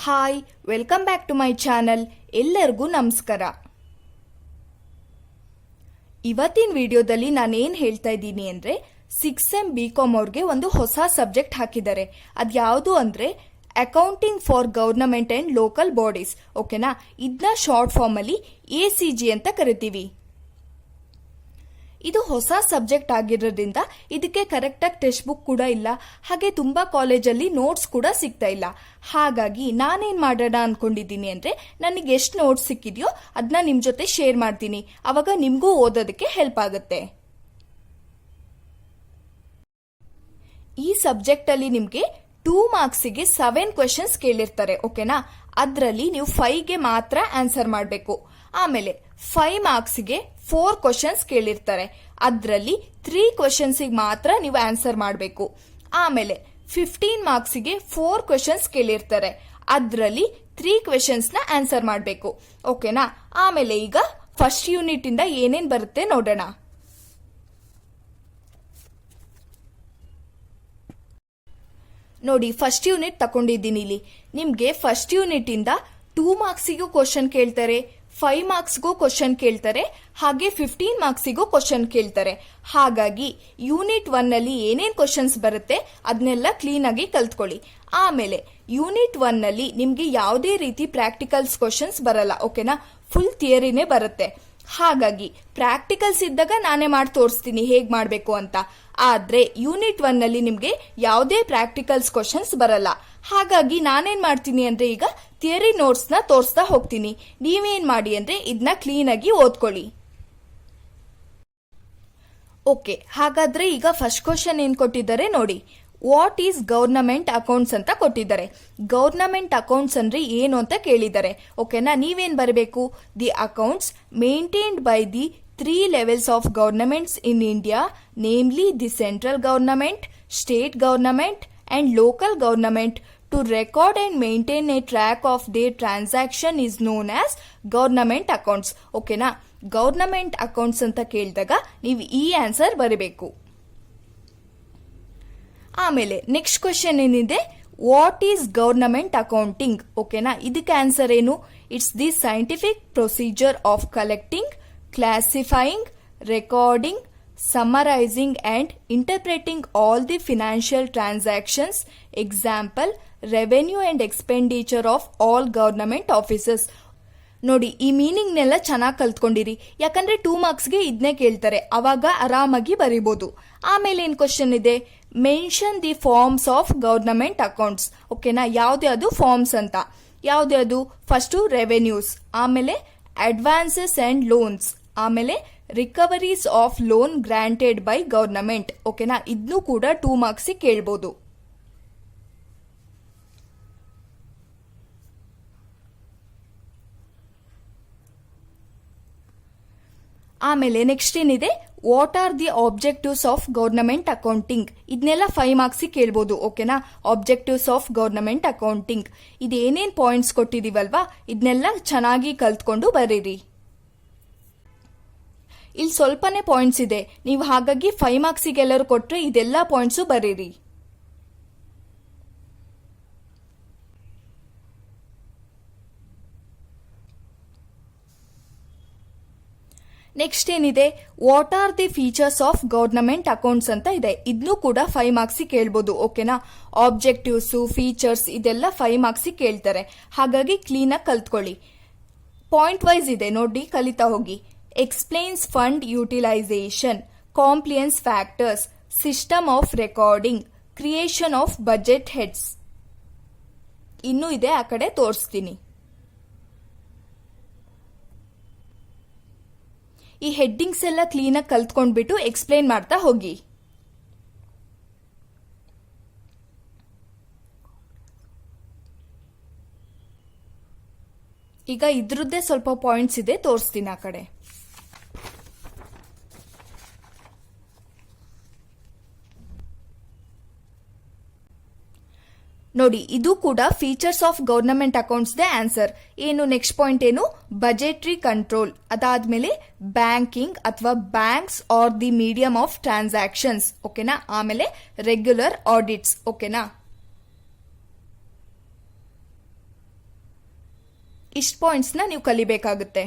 Hi, welcome back to my channel. ಎಲ್ಲರಿಗೂ ನಮಸ್ಕಾರ. ಇವತ್ತಿನ ವಿಡಿಯೋದಲ್ಲಿ ನಾನೇನು ಹೇಳ್ತಾ ಇದ್ದೀನಿ ಅಂದರೆ 6M BCom ಅವ್ರಿಗೆ ಒಂದು ಹೊಸ ಸಬ್ಜೆಕ್ಟ್ ಹಾಕಿದ್ದಾರೆ. ಅದ್ಯಾವುದು ಅಂದರೆ accounting for government and local bodies. ಓಕೆನಾ? ಇದನ್ನ ಶಾರ್ಟ್ ಫಾರ್ಮಲ್ಲಿ ACG ಅಂತ ಕರಿತೀವಿ. ಇದು ಹೊಸ ಸಬ್ಜೆಕ್ಟ್ ಆಗಿರೋದ್ರಿಂದ ಇದಕ್ಕೆ ಕರೆಕ್ಟಾಗಿ ಟೆಕ್ಸ್ಟ್ ಬುಕ್ ಕೂಡ ಇಲ್ಲ, ಹಾಗೆ ತುಂಬ ಕಾಲೇಜಲ್ಲಿ ನೋಟ್ಸ್ ಕೂಡ ಸಿಗ್ತಾ ಇಲ್ಲ. ಹಾಗಾಗಿ ನಾನೇನು ಮಾಡೋಣ ಅನ್ಕೊಂಡಿದ್ದೀನಿ ಅಂದರೆ ನನಗೆ ಎಷ್ಟು ನೋಟ್ಸ್ ಸಿಕ್ಕಿದೆಯೋ ಅದನ್ನ ನಿಮ್ಮ ಜೊತೆ ಶೇರ್ ಮಾಡ್ತೀನಿ. ಅವಾಗ ನಿಮಗೂ ಓದೋದಕ್ಕೆ ಹೆಲ್ಪ್ ಆಗುತ್ತೆ. ಈ ಸಬ್ಜೆಕ್ಟಲ್ಲಿ ನಿಮಗೆ 2 ಮಾರ್ಕ್ಸಿಗೆ 7 ಕ್ವೆಶನ್ಸ್ ಕೇಳಿರ್ತಾರೆ. ಓಕೆನಾ? ಅದರಲ್ಲಿ ನೀವು 5ಗೆ ಮಾತ್ರ ಆನ್ಸರ್ ಮಾಡಬೇಕು. ಆಮೇಲೆ 5 ಮಾರ್ಕ್ಸ್ಗೆ 4 ಕ್ವಶನ್ಸ್ ಕೇಳಿರ್ತಾರೆ. ಅದರಲ್ಲಿ 3 ಕ್ವಶನ್ಸಿಗೆ ಮಾತ್ರ ನೀವು ಆನ್ಸರ್ ಮಾಡಬೇಕು. ಆಮೇಲೆ 15 ಮಾರ್ಕ್ಸಿಗೆ 4 ಕ್ವಶನ್ಸ್ ಕೇಳಿರ್ತಾರೆ. ಅದರಲ್ಲಿ 3 ಕ್ವಶನ್ಸ್ನ ಆನ್ಸರ್ ಮಾಡಬೇಕು. ಓಕೆನಾ? ಆಮೇಲೆ ಈಗ ಫಸ್ಟ್ ಯೂನಿಟ್ ಇಂದ ಏನೇನು ಬರುತ್ತೆ ನೋಡೋಣ. ನೋಡಿ, ಫಸ್ಟ್ ಯೂನಿಟ್ ತಗೊಂಡಿದ್ದೀನಿ. ಇಲ್ಲಿ ನಿಮಗೆ ಫಸ್ಟ್ ಯೂನಿಟ್ ಇಂದ 2 ಮಾರ್ಕ್ಸಿಗೂ ಕ್ವಶನ್ ಕೇಳ್ತಾರೆ, 5 ಮಾರ್ಕ್ಸ್ಗೂ ಕ್ವಶನ್ ಕೇಳ್ತಾರೆ, ಹಾಗೆ 15 ಮಾರ್ಕ್ಸಿಗೂ ಕ್ವಶನ್ ಕೇಳ್ತಾರೆ. ಹಾಗಾಗಿ ಯೂನಿಟ್ 1 ನಲ್ಲಿ ಏನೇನು ಕ್ವಶನ್ಸ್ ಬರುತ್ತೆ ಅದನ್ನೆಲ್ಲ ಕ್ಲೀನ್ ಆಗಿ ಕಲ್ತ್ಕೊಳ್ಳಿ. ಆಮೇಲೆ ಯೂನಿಟ್ 1 ನಲ್ಲಿ ನಿಮ್ಗೆ ಯಾವುದೇ ರೀತಿ ಪ್ರಾಕ್ಟಿಕಲ್ಸ್ ಕ್ವಶನ್ಸ್ ಬರಲ್ಲ. ಓಕೆನಾ? ಫುಲ್ ಥಿಯರಿನೇ ಬರುತ್ತೆ. ಹಾಗಾಗಿ ಪ್ರಾಕ್ಟಿಕಲ್ಸ್ ಇದ್ದಾಗ ನಾನೇ ಮಾಡಿ ತೋರಿಸ್ತೀನಿ ಹೇಗೆ ಮಾಡಬೇಕು ಅಂತ. ಆದ್ರೆ ಯೂನಿಟ್ 1 ನಲ್ಲಿ ನಿಮ್ಗೆ ಯಾವುದೇ ಪ್ರಾಕ್ಟಿಕಲ್ಸ್ ಕ್ವಶನ್ಸ್ ಬರಲ್ಲ. ಹಾಗಾಗಿ ನಾನೇನ್ ಮಾಡ್ತೀನಿ ಅಂದ್ರೆ ಈಗ ಥಿಯರಿ ನೋಟ್ಸ್ ನ ತೋರಿಸ್ತಾ ಹೋಗ್ತೀನಿ. ನೀವೇನ್ ಮಾಡಿ ಅಂದ್ರೆ ಇದನ್ನ ಕ್ಲೀನ್ ಆಗಿ ಓದ್ಕೊಳ್ಳಿ. ಓಕೆ, ಹಾಗಾದ್ರೆ ಈಗ ಫಸ್ಟ್ ಕ್ವಶನ್ ಏನ್ ಕೊಟ್ಟಿದ್ದಾರೆ ನೋಡಿ. ವಾಟ್ ಈಸ್ ಗವರ್ನಮೆಂಟ್ ಅಕೌಂಟ್ಸ್ ಅಂತ ಕೊಟ್ಟಿದ್ದಾರೆ. ಗವರ್ನಮೆಂಟ್ ಅಕೌಂಟ್ಸ್ ಅಂದ್ರೆ ಏನು ಅಂತ ಕೇಳಿದ್ದಾರೆ. ಓಕೆನಾ? ನೀವೇನ್ ಬರಬೇಕು? The accounts maintained by the 3 levels of governments in India, namely the central government, state government and local government, to record and maintain a track of their transaction is known as government accounts. ಓಕೆನಾ? Government accounts ಅಂತ ಕೇಳಿದಾಗ ನೀವು ಈ answer ಬರಬೇಕು. ಆಮೇಲೆ next question ಏನಿದೆ, what is government accounting? ಓಕೆನಾ? ಇದಕ್ಕೆ ಆನ್ಸರ್ ಏನು? It's the scientific procedure of collecting, classifying, recording, summarizing and interpreting all the financial transactions. Example, revenue and expenditure of all government offices. ನೋಡಿ, ಈ ಮೀನಿಂಗ್ನೆಲ್ಲ ಚೆನ್ನಾಗಿ ಕಲ್ತ್ಕೊಂಡಿರಿ. ಯಾಕಂದ್ರೆ 2 ಮಾರ್ಕ್ಸ್ಗೆ ಇದನ್ನೇ ಕೇಳ್ತಾರೆ, ಅವಾಗ ಆರಾಮಾಗಿ ಬರೀಬಹುದು. ಆಮೇಲೆ ಏನ್ ಕ್ವಶನ್ ಇದೆ, mention the forms of government accounts. ಓಕೆನಾ? ಯಾವ್ದು ಫಾರ್ಮ್ಸ್ ಅಂತ. ಯಾವ್ದು? ಫಸ್ಟು ರೆವೆನ್ಯೂಸ್, ಆಮೇಲೆ ಅಡ್ವಾನ್ಸಸ್ ಅಂಡ್ ಲೋನ್ಸ್, ಆಮೇಲೆ recoveries of loan granted by government. ಓಕೆನಾ? ಇದನ್ನು ಕೂಡ 2 ಮಾರ್ಕ್ಸ್ ಕೇಳಬಹುದು. ಆಮೇಲೆ ನೆಕ್ಸ್ಟ್ ಏನಿದೆ, what are the objectives of government accounting. ಇದನ್ನೆಲ್ಲ 5 ಮಾರ್ಕ್ಸ್ ಕೇಳಬಹುದು. ಓಕೆನಾ? ಆಬ್ಜೆಕ್ಟಿವ್ಸ್ ಆಫ್ ಗವರ್ನಮೆಂಟ್ ಅಕೌಂಟಿಂಗ್ ಇದೇನೇನ್ ಪಾಯಿಂಟ್ಸ್ ಕೊಟ್ಟಿದೀವಲ್ವಾ, ಇದನ್ನೆಲ್ಲ ಚೆನ್ನಾಗಿ ಕಲ್ತ್ಕೊಂಡು ಬರೀರಿ. ಇಲ್ಲಿ ಸ್ವಲ್ಪನೇ ಪಾಯಿಂಟ್ಸ್ ಇದೆ, ನೀವು ಹಾಗಾಗಿ 5 ಮಾರ್ಕ್ಸಿಗೆ ಎಲ್ಲರೂ ಕೊಟ್ರೆ ಇದೆಲ್ಲ ಪಾಯಿಂಟ್ಸು ಬರೀರಿ. ನೆಕ್ಸ್ಟ್ ಏನಿದೆ, what are the features of government accounts ಅಂತ ಇದೆ. ಇದನ್ನು ಕೂಡ 5 ಮಾರ್ಕ್ಸ್ ಕೇಳಬಹುದು. ಓಕೆನಾ? ಆಬ್ಜೆಕ್ಟಿವ್ಸ್, ಫೀಚರ್ಸ್ ಇದೆಲ್ಲ 5 ಮಾರ್ಕ್ಸ್ ಕೇಳ್ತಾರೆ. ಹಾಗಾಗಿ ಕ್ಲೀನ್ ಆಗಿ ಕಲ್ತ್ಕೊಳ್ಳಿ. ಪಾಯಿಂಟ್ ವೈಸ್ ಇದೆ ನೋಡಿ, ಕಲಿತಾ ಹೋಗಿ. Explains fund utilisation, compliance factors, system of recording, creation of budget heads. ಇನ್ನೂ ಇದೆ, ಆ ಕಡೆ ತೋರಿಸ್ತೀನಿ. ಈ ಹೆಡ್ಡಿಂಗ್ಸ್ ಎಲ್ಲ ಕ್ಲೀನಾಗಿ ಕಲ್ತ್ಕೊಂಡ್ಬಿಟ್ಟು ಎಕ್ಸ್ಪ್ಲೇನ್ ಮಾಡ್ತಾ ಹೋಗಿ. ಈಗ ಇದ್ರದ್ದೇ ಸ್ವಲ್ಪ ಪಾಯಿಂಟ್ಸ್ ಇದೆ, ತೋರಿಸ್ತೀನಿ ಆ ಕಡೆ. ನೋಡಿ, ಇದು ಕೂಡ features of government accounts they answer. ಏನು ನೆಕ್ಸ್ಟ್ ಪಾಯಿಂಟ್ ಏನು, ಬಜೆಟ್ರಿ ಕಂಟ್ರೋಲ್. ಅದಾದ್ಮೇಲೆ ಬ್ಯಾಂಕಿಂಗ್ ಅಥವಾ banks R the medium of transactions. ಓಕೆನಾ? ಆಮೇಲೆ ರೆಗ್ಯುಲರ್ ಆಡಿಟ್ಸ್. ಓಕೆನಾ? ಇಷ್ಟು ಪಾಯಿಂಟ್ಸ್ನ ನೀವು ಕಲಿಬೇಕಾಗುತ್ತೆ.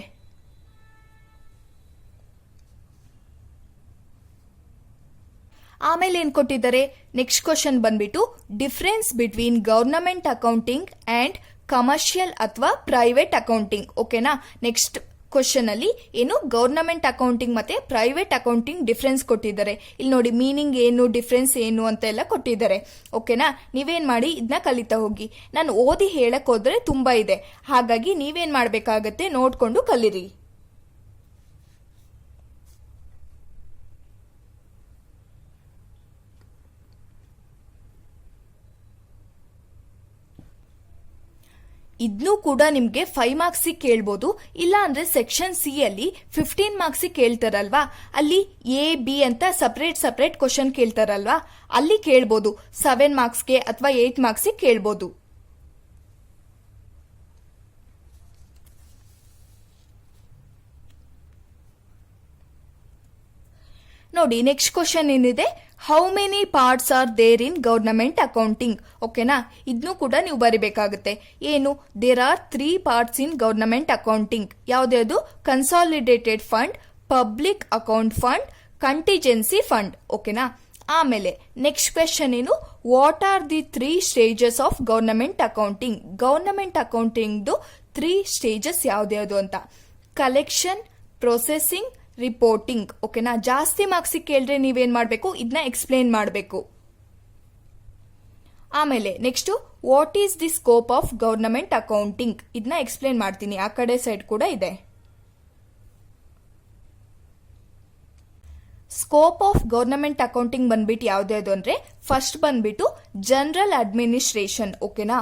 ಆಮೇಲೆ ಏನು ಕೊಟ್ಟಿದ್ದಾರೆ, ನೆಕ್ಸ್ಟ್ ಕ್ವಶನ್ ಬಂದ್ಬಿಟ್ಟು difference between government accounting and commercial ಅಥವಾ ಪ್ರೈವೇಟ್ ಅಕೌಂಟಿಂಗ್. ಓಕೆನಾ. ನೆಕ್ಸ್ಟ್ ಕ್ವಶನ್ ಅಲ್ಲಿ ಏನು ಗವರ್ನಮೆಂಟ್ ಅಕೌಂಟಿಂಗ್ ಮತ್ತೆ ಪ್ರೈವೇಟ್ ಅಕೌಂಟಿಂಗ್ ಡಿಫರೆನ್ಸ್ ಕೊಟ್ಟಿದ್ದಾರೆ. ಇಲ್ಲಿ ನೋಡಿ ಮೀನಿಂಗ್ ಏನು, ಡಿಫರೆನ್ಸ್ ಏನು ಅಂತ ಎಲ್ಲ ಕೊಟ್ಟಿದ್ದಾರೆ. ಓಕೆನಾ. ನೀವೇನ್ ಮಾಡಿ ಇದನ್ನ ಕಲಿತಾ ಹೋಗಿ. ನಾನು ಓದಿ ಹೇಳಕ್ ಹೋದ್ರೆ ತುಂಬಾ ಇದೆ, ಹಾಗಾಗಿ ನೀವೇನ್ ಮಾಡ್ಬೇಕಾಗತ್ತೆ ನೋಡ್ಕೊಂಡು ಕಲೀರಿ. ಇದನ್ನೂ ಕೂಡ ನಿಮ್ಗೆ 5 ಮಾರ್ಕ್ಸ್ ಕೇಳ್ಬೋದು, ಇಲ್ಲ ಅಂದ್ರೆ ಸೆಕ್ಷನ್ ಸಿ ಅಲ್ಲಿ 15 ಮಾರ್ಕ್ಸ್ ಕೇಳ್ತಾರಲ್ವಾ, ಅಲ್ಲಿ ಎ ಬಿ ಅಂತ ಸಪರೇಟ್ ಕ್ವಶನ್ ಕೇಳ್ತಾರಲ್ವಾ, ಅಲ್ಲಿ ಕೇಳ್ಬೋದು. 7 ಮಾರ್ಕ್ಸ್ಗೆ ಅಥವಾ 8 ಮಾರ್ಕ್ಸ್ ಕೇಳ್ಬೋದು. ನೋಡಿ ನೆಕ್ಸ್ಟ್ ಕ್ವಶನ್ ಏನಿದೆ, how many parts are there in government accounting. ಓಕೆನಾ. ಇದನ್ನು ಕೂಡ ನೀವು ಬರಿಬೇಕಾಗುತ್ತೆ. ಏನು, there are 3 parts in government accounting. ಯಾವ್ದು? Consolidated fund, public account fund, contingency fund. ಓಕೆನಾ. ಆಮೇಲೆ ನೆಕ್ಸ್ಟ್ ಕ್ವೆಶನ್ ಏನು, what are the 3 stages of government accounting. Government accounting 3 stages ಯಾವ್ದ್ಯಾವ್ದು ಅಂತ. Collection, processing, reporting. ಓಕೆನಾ. ಜಾಸ್ತಿ ಮಾರ್ಕ್ಸ್ ಕೇಳಿದ್ರೆ ನೀವೇನ್ ಮಾಡಬೇಕು, ಇದನ್ನ ಎಕ್ಸ್ಪ್ಲೇನ್ ಮಾಡಬೇಕು. ಆಮೇಲೆ next, what is the scope of government accounting. ಇದನ್ನ ಎಕ್ಸ್ಪ್ಲೇನ್ ಮಾಡ್ತೀನಿ, ಆ ಕಡೆ ಸೈಡ್ ಕೂಡ ಇದೆ. ಸ್ಕೋಪ್ ಆಫ್ ಗವರ್ನಮೆಂಟ್ ಅಕೌಂಟಿಂಗ್ ಬಂದ್ಬಿಟ್ಟು ಯಾವ್ದು ಅಂದ್ರೆ, ಫಸ್ಟ್ ಬಂದ್ಬಿಟ್ಟು ಜನರಲ್ ಅಡ್ಮಿನಿಸ್ಟ್ರೇಷನ್. ಓಕೆನಾ.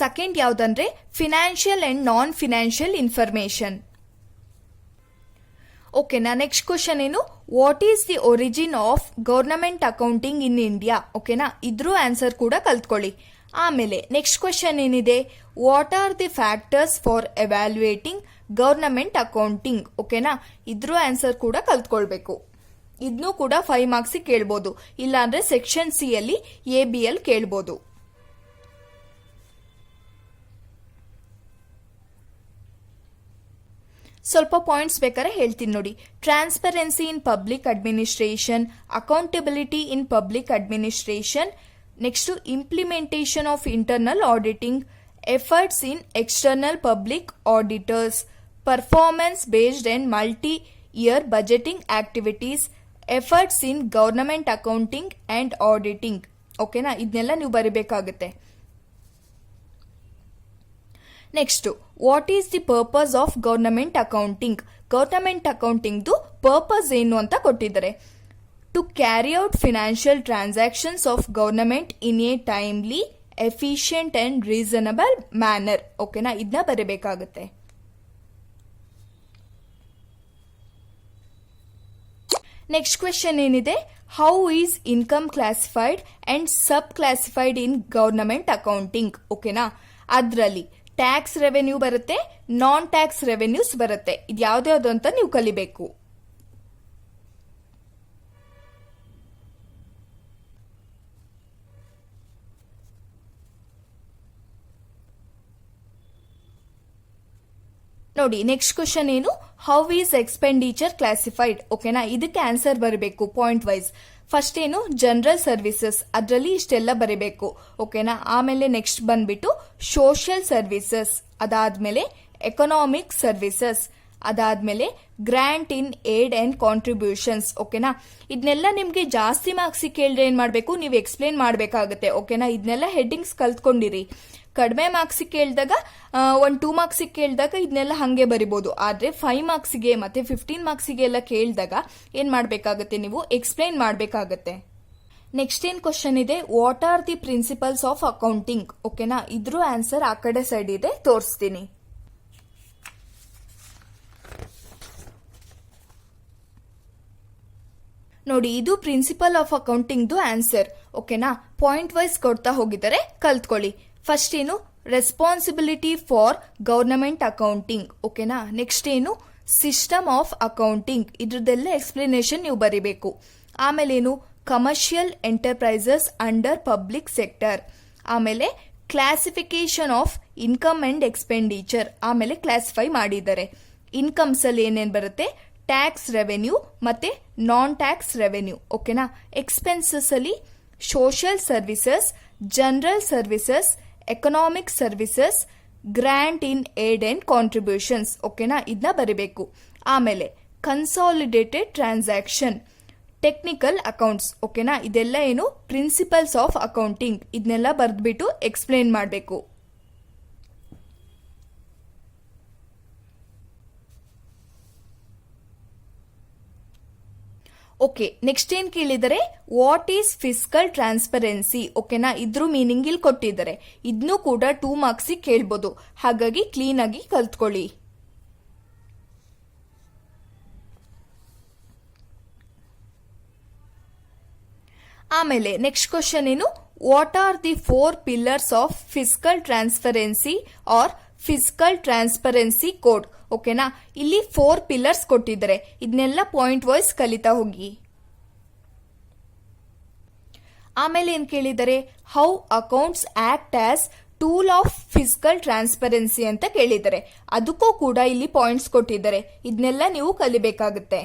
ಸೆಕೆಂಡ್ ಯಾವ್ದಂದ್ರೆ financial and non financial information. ಓಕೆನಾ. ನೆಕ್ಸ್ಟ್ ಕ್ವಶನ್ ಏನು, what is the origin of government accounting in India. ಓಕೆನಾ. ಇದ್ರೂ ಆನ್ಸರ್ ಕೂಡ ಕಲ್ತ್ಕೊಳ್ಳಿ. ಆಮೇಲೆ ನೆಕ್ಸ್ಟ್ ಕ್ವಶನ್ ಏನಿದೆ, what are the factors for evaluating government accounting. ಓಕೆನಾ. ಇದ್ರೂ ಆನ್ಸರ್ ಕೂಡ ಕಲ್ತ್ಕೊಳ್ಬೇಕು. ಇದನ್ನೂ ಕೂಡ 5 ಮಾರ್ಕ್ಸ್ ಕೇಳ್ಬೋದು, ಇಲ್ಲಾಂದ್ರೆ ಸೆಕ್ಷನ್ ಸಿ ಅಲ್ಲಿ ಎ ಬಿ ಎಲ್ ಕೇಳ್ಬೋದು. ಸ್ವಲ್ಪ ಪಾಯಿಂಟ್ಸ್ ಬೇಕಾದ್ರೆ ಹೇಳ್ತೀನಿ ನೋಡಿ. Transparency in public administration, accountability in public administration, next implementation of internal auditing, efforts in external public auditors, performance based and multi year budgeting activities, efforts in government accounting and auditing. ಓಕೆನಾ. ಇದನ್ನೆಲ್ಲ ನೀವು ಬರಿಬೇಕಾಗುತ್ತೆ. Next, what is the purpose of government accounting. Government ಅಕೌಂಟಿಂಗ್ದು purpose ಏನು ಅಂತ ಕೊಟ್ಟಿದ್ದಾರೆ. To carry out financial transactions of government in a timely, efficient and reasonable manner. ಓಕೆನಾ. ಇದನ್ನ ಬರಬೇಕಾಗುತ್ತೆ. ನೆಕ್ಸ್ಟ್ ಕ್ವೆಶನ್ ಏನಿದೆ, how is income classified and sub classified in government accounting. ಓಕೆನಾ. ಅದರಲ್ಲಿ ಟ್ಯಾಕ್ಸ್ ರೆವೆನ್ಯೂ ಬರುತ್ತೆ, ನಾನ್ ಟ್ಯಾಕ್ಸ್ ರೆವೆನ್ಯೂಸ್ ಬರುತ್ತೆ. ಇದು ಯಾವ್ದು ಅಂತ ನೀವು ಕಲಿಬೇಕು. ನೋಡಿ ನೆಕ್ಸ್ಟ್ ಕ್ವಶನ್ ಏನು, ಹೌ ಈಸ್ ಎಕ್ಸ್ಪೆಂಡಿಚರ್ ಕ್ಲಾಸಿಫೈಡ್. ಓಕೆನಾ. ಇದಕ್ಕೆ ಆನ್ಸರ್ ಬರಬೇಕು ಪಾಯಿಂಟ್ ವೈಸ್. ಫಸ್ಟ್ ಏನು, ಜನರಲ್ ಸರ್ವಿಸಸ್, ಅದರಲ್ಲಿ ಇಷ್ಟೆಲ್ಲ ಬರೀಬೇಕು. ಓಕೆನಾ. ಆಮೇಲೆ ನೆಕ್ಸ್ಟ್ ಬಂದ್ಬಿಟ್ಟು ಸೋಷಿಯಲ್ ಸರ್ವಿಸಸ್, ಅದಾದ್ಮೇಲೆ ಎಕನಾಮಿಕ್ ಸರ್ವಿಸಸ್, ಅದಾದ್ಮೇಲೆ grant in aid and contributions. ಓಕೆನಾ. ಇದನ್ನೆಲ್ಲ ನಿಮ್ಗೆ ಜಾಸ್ತಿ ಮಾರ್ಕ್ಸ್ ಕೇಳಿದ್ರೆ ಏನ್ ಮಾಡ್ಬೇಕು, ನೀವು ಎಕ್ಸ್ಪ್ಲೇನ್ ಮಾಡ್ಬೇಕಾಗುತ್ತೆ. ಓಕೆನಾ. ಇದನ್ನೆಲ್ಲ ಹೆಡ್ಡಿಂಗ್ಸ್ ಕಲ್ತ್ಕೊಂಡಿರಿ. ಕಡಿಮೆ ಮಾರ್ಕ್ಸ್ ಕೇಳಿದಾಗ, 1-2 ಮಾರ್ಕ್ಸ್ ಕೇಳಿದಾಗ ಇದನ್ನೆಲ್ಲ ಹಂಗೆ ಬರಿಬಹುದು. ಆದ್ರೆ 5 ಮಾರ್ಕ್ಸ್ಗೆ ಮತ್ತೆ 15 ಮಾರ್ಕ್ಸ್ಗೆ ಎಲ್ಲ ಕೇಳಿದಾಗ ಏನ್ ಮಾಡ್ಬೇಕಾಗತ್ತೆ, ನೀವು ಎಕ್ಸ್ಪ್ಲೈನ್ ಮಾಡ್ಬೇಕಾಗತ್ತೆ. ನೆಕ್ಸ್ಟ್ ಏನ್ ಕ್ವಶನ್ ಇದೆ, what are the principles of accounting. ಓಕೆನಾ. ಇದ್ರೂ ಆನ್ಸರ್ ಆ ಕಡೆ ಸೈಡ್ ಇದೆ, ತೋರಿಸ್ತೀನಿ. ನೋಡಿ, ಇದು ಪ್ರಿನ್ಸಿಪಲ್ ಆಫ್ ಅಕೌಂಟಿಂಗ್ದು ಆನ್ಸರ್. ಓಕೆನಾ. ಪಾಯಿಂಟ್ ವೈಸ್ ಕೊಡ್ತಾ ಹೋಗಿದ್ದಾರೆ, ಕಲ್ತ್ಕೊಳ್ಳಿ. ಫಸ್ಟ್ ಏನು, ರೆಸ್ಪಾನ್ಸಿಬಿಲಿಟಿ ಫಾರ್ ಗವರ್ನಮೆಂಟ್ ಅಕೌಂಟಿಂಗ್. ಓಕೆನಾ. ನೆಕ್ಸ್ಟ್ ಏನು, ಸಿಸ್ಟಮ್ ಆಫ್ ಅಕೌಂಟಿಂಗ್. ಇದ್ರದ್ದೆಲ್ಲ ಎಕ್ಸ್ಪ್ಲನೇಷನ್ ನೀವು ಬರೀಬೇಕು. ಆಮೇಲೆ ಏನು, commercial enterprises under public sector. ಆಮೇಲೆ classification of income and expenditure, ಆಮೇಲೆ ಕ್ಲಾಸಿಫೈ ಮಾಡಿದ್ದಾರೆ. ಇನ್ಕಮ್ಸ್ ಅಲ್ಲಿ ಏನೇನು ಬರುತ್ತೆ, ಟ್ಯಾಕ್ಸ್ ರೆವೆನ್ಯೂ ಮತ್ತೆ ನಾನ್ ಟ್ಯಾಕ್ಸ್ ರೆವೆನ್ಯೂ. ಓಕೆನಾ. ಎಕ್ಸ್ಪೆನ್ಸಸ್ ಅಲ್ಲಿ social services, general services, economic services, grant in aid and contributions. ಓಕೆನಾ, ಇದನ್ನ ಬರೀಬೇಕು. ಆಮೇಲೆ ಕನ್ಸಾಲಿಡೇಟೆಡ್ ಟ್ರಾನ್ಸಾಕ್ಷನ್, ಟೆಕ್ನಿಕಲ್ ಅಕೌಂಟ್ಸ್. ಓಕೆನಾ, ಇದೆಲ್ಲ ಏನು ಪ್ರಿನ್ಸಿಪಲ್ಸ್ ಆಫ್ ಅಕೌಂಟಿಂಗ್, ಇದನ್ನೆಲ್ಲ ಬರೆದ್ಬಿಟ್ಟು ಎಕ್ಸ್ಪ್ಲೇನ್ ಮಾಡಬೇಕು. ಓಕೆ, ನೆಕ್ಸ್ಟ್ ಏನ್ ಕೇಳಿದರೆ, ವಾಟ್ ಈಸ್ ಫಿಸ್ಕಲ್ ಟ್ರಾನ್ಸ್ಪರೆನ್ಸಿ. ಓಕೆನಾ, ಇದ್ರ ಮೀನಿಂಗ್ ಇಲ್ಲಿ ಕೊಟ್ಟಿದ್ದಾರೆ. ಇದನ್ನು ಕೂಡ 2 ಮಾರ್ಕ್ಸ್ ಕೇಳ್ಬೋದು, ಹಾಗಾಗಿ ಕ್ಲೀನ್ ಆಗಿ ಕಲ್ತ್ಕೊಳ್ಳಿ. ಆಮೇಲೆ ನೆಕ್ಸ್ಟ್ ಕ್ವಶನ್ ಏನು, what are the 4 pillars of fiscal transparency or fiscal transparency code. ಓಕೆನಾ, ಇಲ್ಲಿ 4 ಪಿಲ್ಲರ್ಸ್ ಕೊಟ್ಟಿದ್ದಾರೆ. ಇದನ್ನೆಲ್ಲ ಪಾಯಿಂಟ್ ವೈಸ್ ಕಲಿತಾ ಹೋಗಿ. ಆಮೇಲೆ ಏನ್ ಕೇಳಿದರೆ, how accounts act as tool of fiscal transparency ಅಂತ ಕೇಳಿದ್ದಾರೆ. ಅದಕ್ಕೂ ಕೂಡ ಇಲ್ಲಿ ಪಾಯಿಂಟ್ಸ್ ಕೊಟ್ಟಿದ್ದಾರೆ. ಇದನ್ನೆಲ್ಲ ನೀವು ಕಲಿಬೇಕಾಗುತ್ತೆ.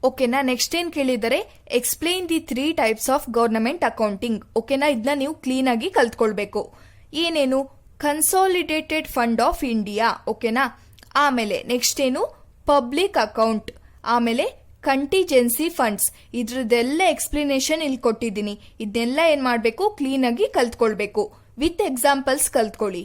ಓಕೆನಾ, ನೆಕ್ಸ್ಟ್ ಏನ್ ಕೇಳಿದರೆ, explain the 3 types of government accounting. ಓಕೆನಾ, ಇದನ್ನ ನೀವು ಕ್ಲೀನ್ ಆಗಿ ಕಲ್ತ್ಕೊಳ್ಬೇಕು. ಏನೇನು, ಕನ್ಸಾಲಿಡೇಟೆಡ್ ಫಂಡ್ ಆಫ್ ಇಂಡಿಯಾ. ಓಕೆನಾ. ಆಮೇಲೆ ನೆಕ್ಸ್ಟ್ ಏನು, ಪಬ್ಲಿಕ್ ಅಕೌಂಟ್. ಆಮೇಲೆ ಕಂಟಿಜೆನ್ಸಿ ಫಂಡ್ಸ್. ಇದ್ರದ್ದೆಲ್ಲ ಎಕ್ಸ್ಪ್ಲನೇಷನ್ ಇಲ್ಲಿ ಕೊಟ್ಟಿದ್ದೀನಿ. ಇದನ್ನೆಲ್ಲ ಏನ್ ಮಾಡಬೇಕು, ಕ್ಲೀನ್ ಆಗಿ ಕಲ್ತ್ಕೊಳ್ಬೇಕು. With examples ಕಲ್ತ್ಕೊಳ್ಳಿ.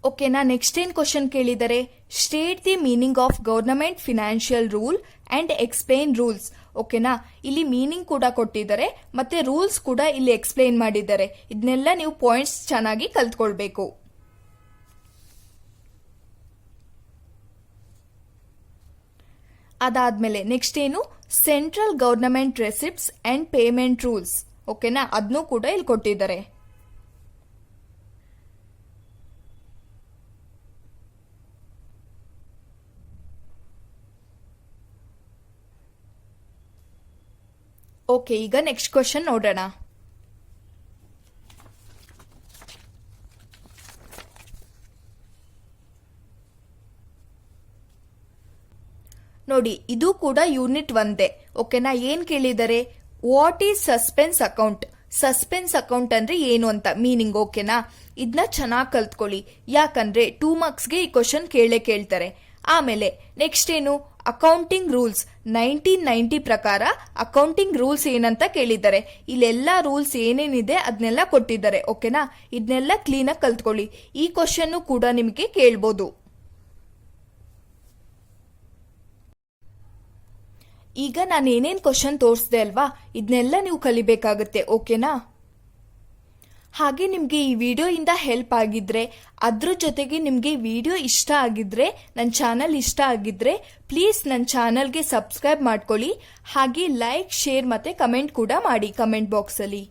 ಓಕೆನಾ, ನೆಕ್ಸ್ಟ್ ಏನ್ ಕ್ವಶನ್ ಕೇಳಿದರೆ, state the meaning of government financial rule and explain rules. ಓಕೆನಾ, ಇಲ್ಲಿ ಮೀನಿಂಗ್ ಕೂಡ ಕೊಟ್ಟಿದ್ದಾರೆ ಮತ್ತೆ ರೂಲ್ಸ್ ಕೂಡ ಇಲ್ಲಿ ಎಕ್ಸ್ಪ್ಲೇನ್ ಮಾಡಿದ್ದಾರೆ. ಇದನ್ನೆಲ್ಲ ನೀವು ಪಾಯಿಂಟ್ಸ್ ಚೆನ್ನಾಗಿ ಕಲ್ತ್ಕೊಳ್ಬೇಕು. ಅದಾದ್ಮೇಲೆ ನೆಕ್ಸ್ಟ್ ಏನು, central government receipts and payment rules. ಓಕೆನಾ, ಅದನ್ನು ಕೂಡ ಇಲ್ಲಿ ಕೊಟ್ಟಿದ್ದಾರೆ. ಓಕೆ, ಈಗ ನೆಕ್ಸ್ಟ್ ಕ್ವಶನ್ ನೋಡೋಣ. ನೋಡಿ, ಇದು ಕೂಡ ಯೂನಿಟ್ 1. ಓಕೆನಾ, ಏನ್ ಕೇಳಿದರೆ, what is suspense account. Suspense account ಅಂದ್ರೆ ಏನು ಅಂತ ಮೀನಿಂಗ್. ಓಕೆನಾ, ಇದನ್ನ ಚೆನ್ನಾಗಿ ಕಲ್ತ್ಕೊಳ್ಳಿ, ಯಾಕಂದ್ರೆ 2 ಮಾರ್ಕ್ಸ್ಗೆ ಈ ಕ್ವಶನ್ ಕೇಳ್ತಾರೆ. ಆಮೇಲೆ ನೆಕ್ಸ್ಟ್ ಏನು, ಅಕೌಂಟಿಂಗ್ ರೂಲ್ಸ್. 1990 ಪ್ರಕಾರ ಅಕೌಂಟಿಂಗ್ ರೂಲ್ಸ್ ಏನಂತ ಕೇಳಿದ್ದಾರೆ. ಇಲ್ಲೆಲ್ಲ ರೂಲ್ಸ್ ಏನೇನಿದೆ ಅದನ್ನೆಲ್ಲ ಕೊಟ್ಟಿದ್ದಾರೆ. ಓಕೆನಾ, ಇದನ್ನೆಲ್ಲ ಕ್ಲೀನ್ ಆಗಿ ಕಲ್ತ್ಕೊಳ್ಳಿ. ಈ ಕ್ವಶನ್ ಕೂಡ ನಿಮಗೆ ಕೇಳ್ಬೋದು. ಈಗ ನಾನು ಏನೇನ್ ಕ್ವಶನ್ ತೋರಿಸ್ದೆ ಅಲ್ವಾ, ಇದನ್ನೆಲ್ಲ ನೀವು ಕಲಿಬೇಕಾಗುತ್ತೆ. ಓಕೆನಾ. ಹಾಗೆ ನಿಮಗೆ ಈ ವಿಡಿಯೋಯಿಂದ ಹೆಲ್ಪ್ ಆಗಿದ್ರೆ, ಅದ್ರ ಜೊತೆಗೆ ನಿಮಗೆ ವಿಡಿಯೋ ಇಷ್ಟ ಆಗಿದ್ರೆ, ನನ್ನ ಚಾನಲ್ ಇಷ್ಟ ಆಗಿದ್ರೆ ಪ್ಲೀಸ್ ನನ್ನ ಚಾನಲ್ಗೆ ಸಬ್ಸ್ಕ್ರೈಬ್ ಮಾಡ್ಕೊಳ್ಳಿ. ಹಾಗೆ ಲೈಕ್, ಶೇರ್ ಮತ್ತೆ ಕಮೆಂಟ್ ಕೂಡ ಮಾಡಿ ಕಮೆಂಟ್ ಬಾಕ್ಸಲ್ಲಿ.